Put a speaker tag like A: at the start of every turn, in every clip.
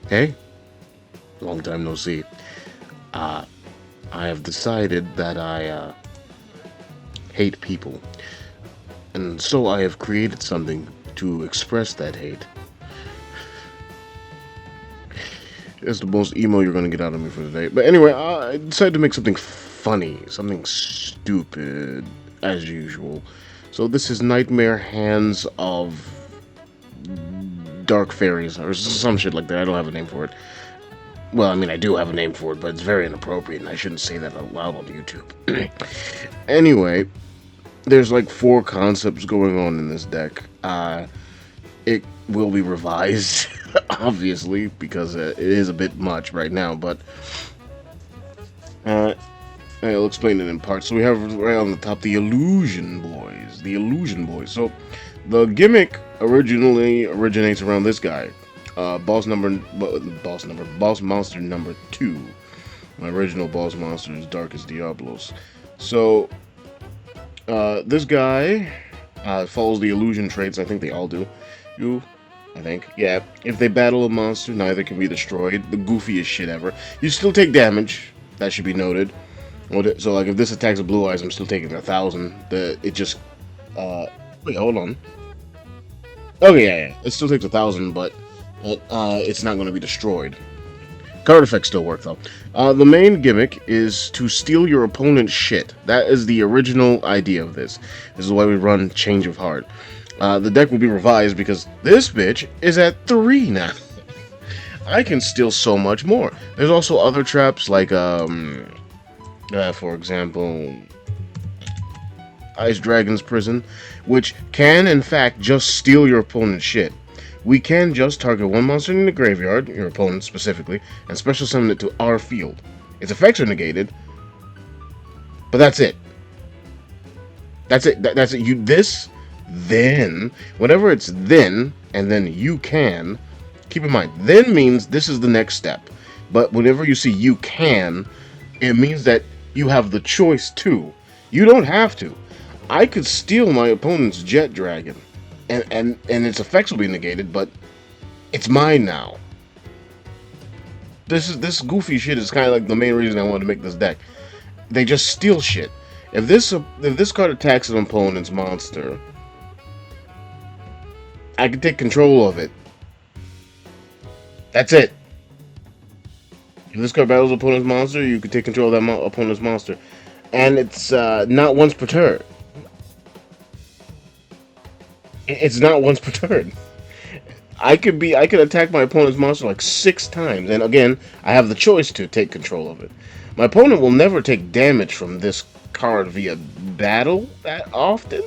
A: Hey, long time no see. Uh, I have decided that I hate people, and so I have created something to express that hate. It's the most emo you're gonna get out of me for today. But anyway, I decided to make something funny, something stupid, as usual. So this is Nightmare Hands of Dark Fairies, or some shit like that. I don't have a name for it. Well, I mean, I do have a name for it, but it's very inappropriate, and I shouldn't say that out loud on YouTube. Anyway, there's like four concepts going on in this deck. It will be revised, obviously, because it is a bit much right now, but uh, I'll explain it in parts. So we have right on the top the Illusion Boys. The Illusion Boys. So the gimmick originally originates around this guy. Boss monster number 2. My original boss monster is Dark as Diablos. So this guy follows the illusion traits. I think they all do. I think. Yeah. If they battle a monster, neither can be destroyed. The goofiest shit ever. You still take damage. That should be noted. So, like, if this attacks a blue eyes, I'm still taking 1,000. It just. Wait, hold on. Okay, yeah. It still takes 1,000, but it's not going to be destroyed. Card effects still work though. The main gimmick is to steal your opponent's shit. That is the original idea of this. This is why we run Change of Heart. The deck will be revised because this bitch is at 3 now. I can steal so much more. There's also other traps like, for example, Ice Dragon's Prison, which can in fact just steal your opponent's shit. We can just target one monster in the graveyard, your opponent specifically, and special summon it to our field. Its effects are negated, but that's it. That's it. That's it. Then, whatever it's then, and then you can, keep in mind, then means this is the next step. But whenever you see you can, it means that you have the choice to. You don't have to. I could steal my opponent's Jet Dragon, and its effects will be negated, but it's mine now. This goofy shit is kind of like the main reason I wanted to make this deck. They just steal shit. If this card attacks an opponent's monster, I can take control of it. That's it. If this card battles an opponent's monster, you can take control of that opponent's monster, and it's not once per turn. It's not once per turn. I could attack my opponent's monster like 6 times, and again, I have the choice to take control of it. My opponent will never take damage from this card via battle that often,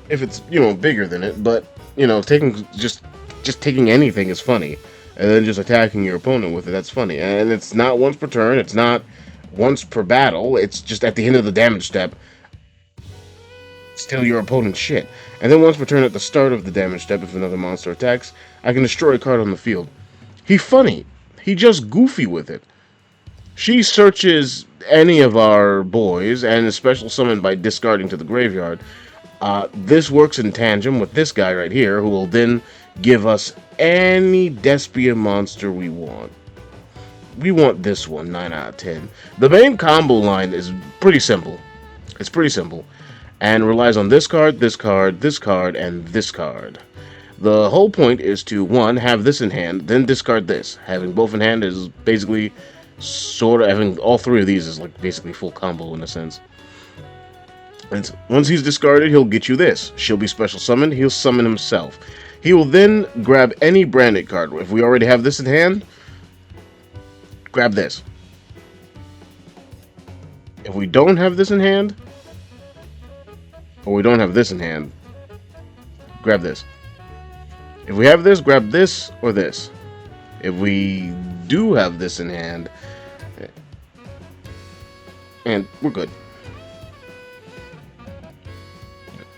A: if it's bigger than it. But taking just taking anything is funny, and then just attacking your opponent with it—that's funny. And it's not once per turn. It's not once per battle. It's just at the end of the damage step. Steal your opponent's shit. And then once per turn at the start of the damage step, if another monster attacks, I can destroy a card on the field. He funny. He just goofy with it. She searches any of our boys and is special summoned by discarding to the graveyard. This works in tandem with this guy right here, who will then give us any Despia monster we want. We want this one, 9 out of 10. The main combo line is pretty simple. It's pretty simple. And relies on this card, this card, this card, and this card. The whole point is to, 1, have this in hand, then discard this. Having both in hand is basically having all 3 of these is like basically full combo in a sense. And once he's discarded, he'll get you this. She'll be special summoned, he'll summon himself. He will then grab any branded card. If we already have this in hand, grab this. If we don't have this in hand, or we don't have this in hand, grab this. If we have this, grab this or this. If we do have this in hand, and we're good.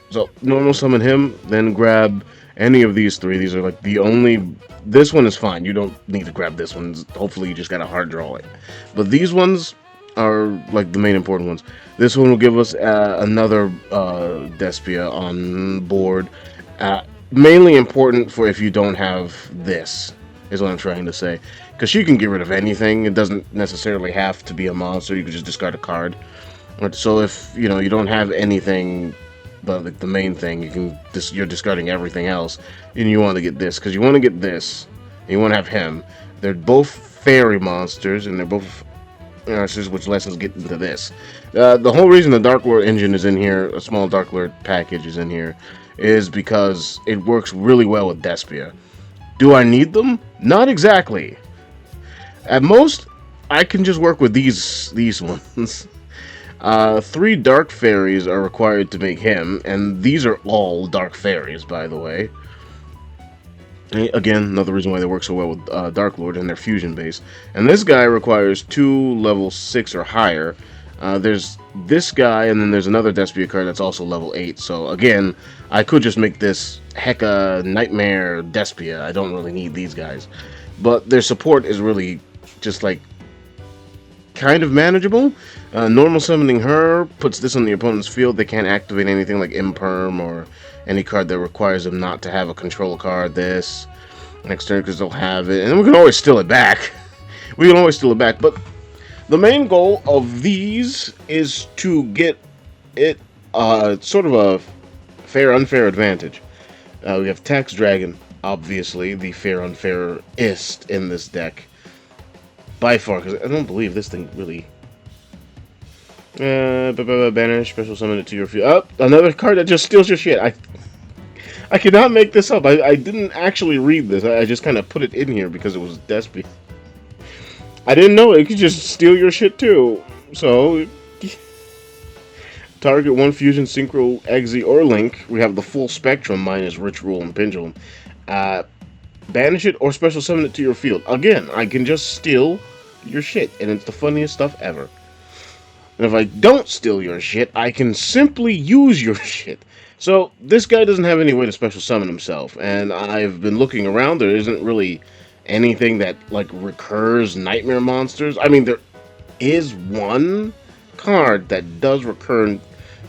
A: So, normal summon him, then grab any of these 3. These are like the only... This one is fine. You don't need to grab this one. Hopefully you just gotta hard draw it. But these ones are like the main important ones. This one will give us another Despia on board. Mainly important for if you don't have this. is what I'm trying to say. Because she can get rid of anything. It doesn't necessarily have to be a monster. You can just discard a card. So if you don't have anything, but like the main thing, you're discarding everything else, and you want to get this because you want to get this. And you want to have him. They're both fairy monsters, and they're both which lets us get into this. The whole reason the Dark Lord engine is in here, a small Dark Lord package is in here, is because it works really well with Despia. Do I need them? Not exactly. At most, I can just work with these ones. 3 Dark Fairies are required to make him, and these are all Dark Fairies, by the way. Again, another reason why they work so well with Dark Lord and their fusion base. And this guy requires 2 level 6 or higher. There's this guy, and then there's another Despia card that's also level 8. So again, I could just make this Hecka Nightmare Despia. I don't really need these guys. But their support is really just like kind of manageable. Normal summoning her puts this on the opponent's field. They can't activate anything like Imperm or any card that requires them not to have a control card this next turn because they'll have it. And we can always steal it back. We can always steal it back. But the main goal of these is to get it sort of a fair-unfair advantage. We have Tax Dragon, obviously, the fair-unfairest in this deck. By far, because I don't believe this thing really... Banish, special summon it to your field. Oh, another card that just steals your shit. I cannot make this up. I didn't actually read this. I just kind of put it in here because it was Despia. I didn't know it could just steal your shit too. So, target 1 fusion, synchro, exe, or link. We have the full spectrum minus ritual and pendulum. Banish it or special summon it to your field. Again, I can just steal your shit, and it's the funniest stuff ever. And if I don't steal your shit, I can simply use your shit. So, this guy doesn't have any way to special summon himself, and I've been looking around. There isn't really anything that, like, recurs nightmare monsters. I mean, there is one card that does recur,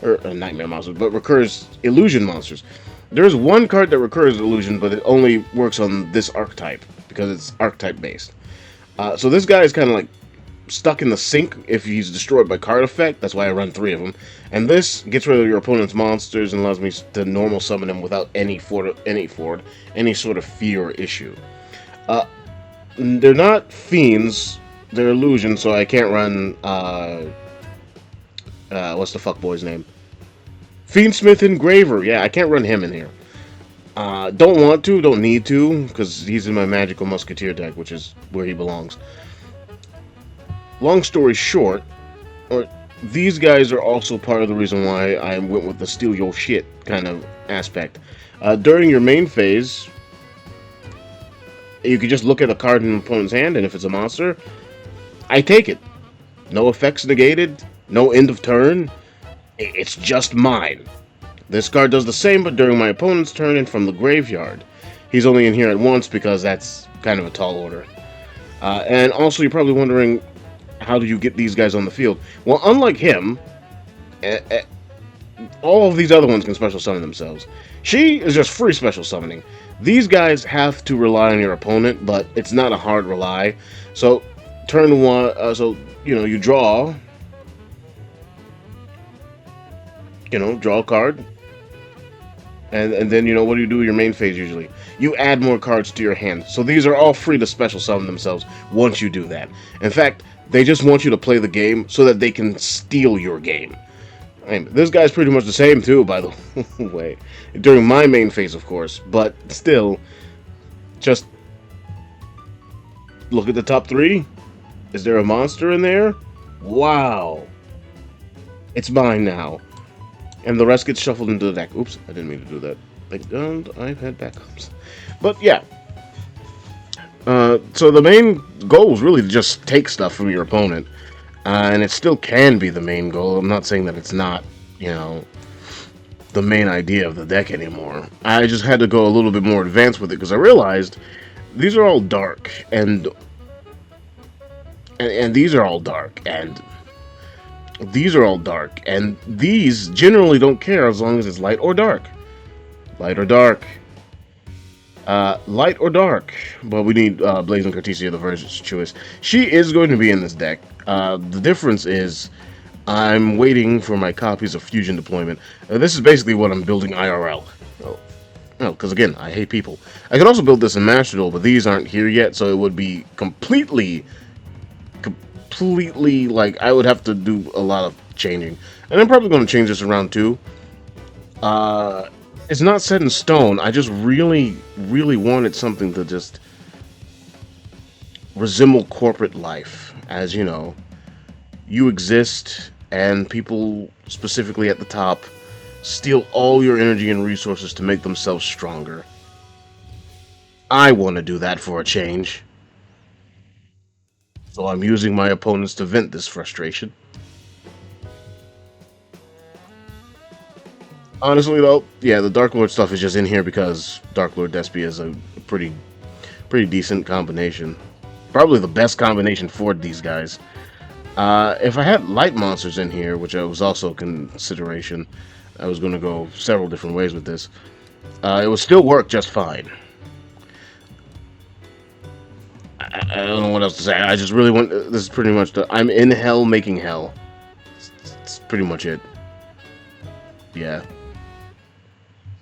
A: nightmare monsters, but recurs illusion monsters. There's one card that recurs illusion, but it only works on this archetype, because it's archetype based. So this guy is kind of like stuck in the sink if he's destroyed by card effect. That's why I run 3 of them. And this gets rid of your opponent's monsters and allows me to normal summon them without any sort of fear or issue. They're not fiends, they're illusions, so I can't run, what's the fuckboy's name? Fiendsmith Engraver. Yeah, I can't run him in here. Don't want to, don't need to, because he's in my Magical Musketeer deck, which is where he belongs. Long story short, these guys are also part of the reason why I went with the steal your shit kind of aspect. During your main phase, you can just look at a card in an opponent's hand, and if it's a monster, I take it. No effects negated, no end of turn. It's just mine. This card does the same, but during my opponent's turn and from the graveyard. He's only in here at once because that's kind of a tall order. And also, you're probably wondering, how do you get these guys on the field? Well, unlike him, all of these other ones can special summon themselves. She is just free special summoning. These guys have to rely on your opponent, but it's not a hard rely. So, turn 1, you draw... draw a card. And then, what do you do with your main phase usually? You add more cards to your hand. So these are all free to special summon themselves once you do that. In fact, they just want you to play the game so that they can steal your game. I mean, this guy's pretty much the same too, by the way. During my main phase, of course. But still, just look at the top 3. Is there a monster in there? Wow. It's mine now. And the rest gets shuffled into the deck. Oops, I didn't mean to do that. I've had backups. But yeah. So the main goal is really to just take stuff from your opponent. And it still can be the main goal. I'm not saying that it's not, the main idea of the deck anymore. I just had to go a little bit more advanced with it because I realized these are all dark. And these are all dark. And these are all dark, and these generally don't care as long as it's light or dark. Light or dark. Light or dark? Well, we need Blazing Cartesia, the Virgin's choice. She is going to be in this deck. The difference is I'm waiting for my copies of Fusion Deployment. This is basically what I'm building IRL. Oh, no, because again, I hate people. I could also build this in Master Duel, but these aren't here yet, so it would be completely like I would have to do a lot of changing, and I'm probably going to change this around too. Uh, it's not set in stone. I just really wanted something to just resemble corporate life, as you know, you exist, and people, specifically at the top, steal all your energy and resources to make themselves stronger. I want to do that for a change, so I'm using my opponents to vent this frustration. Honestly, though, yeah, the Dark Lord stuff is just in here because Dark Lord Despia is a pretty decent combination. Probably the best combination for these guys. If I had light monsters in here, which was also a consideration, I was going to go several different ways with this. It would still work just fine. I don't know what else to say. I just really want. This is pretty much the. I'm in hell making hell. It's pretty much it. Yeah.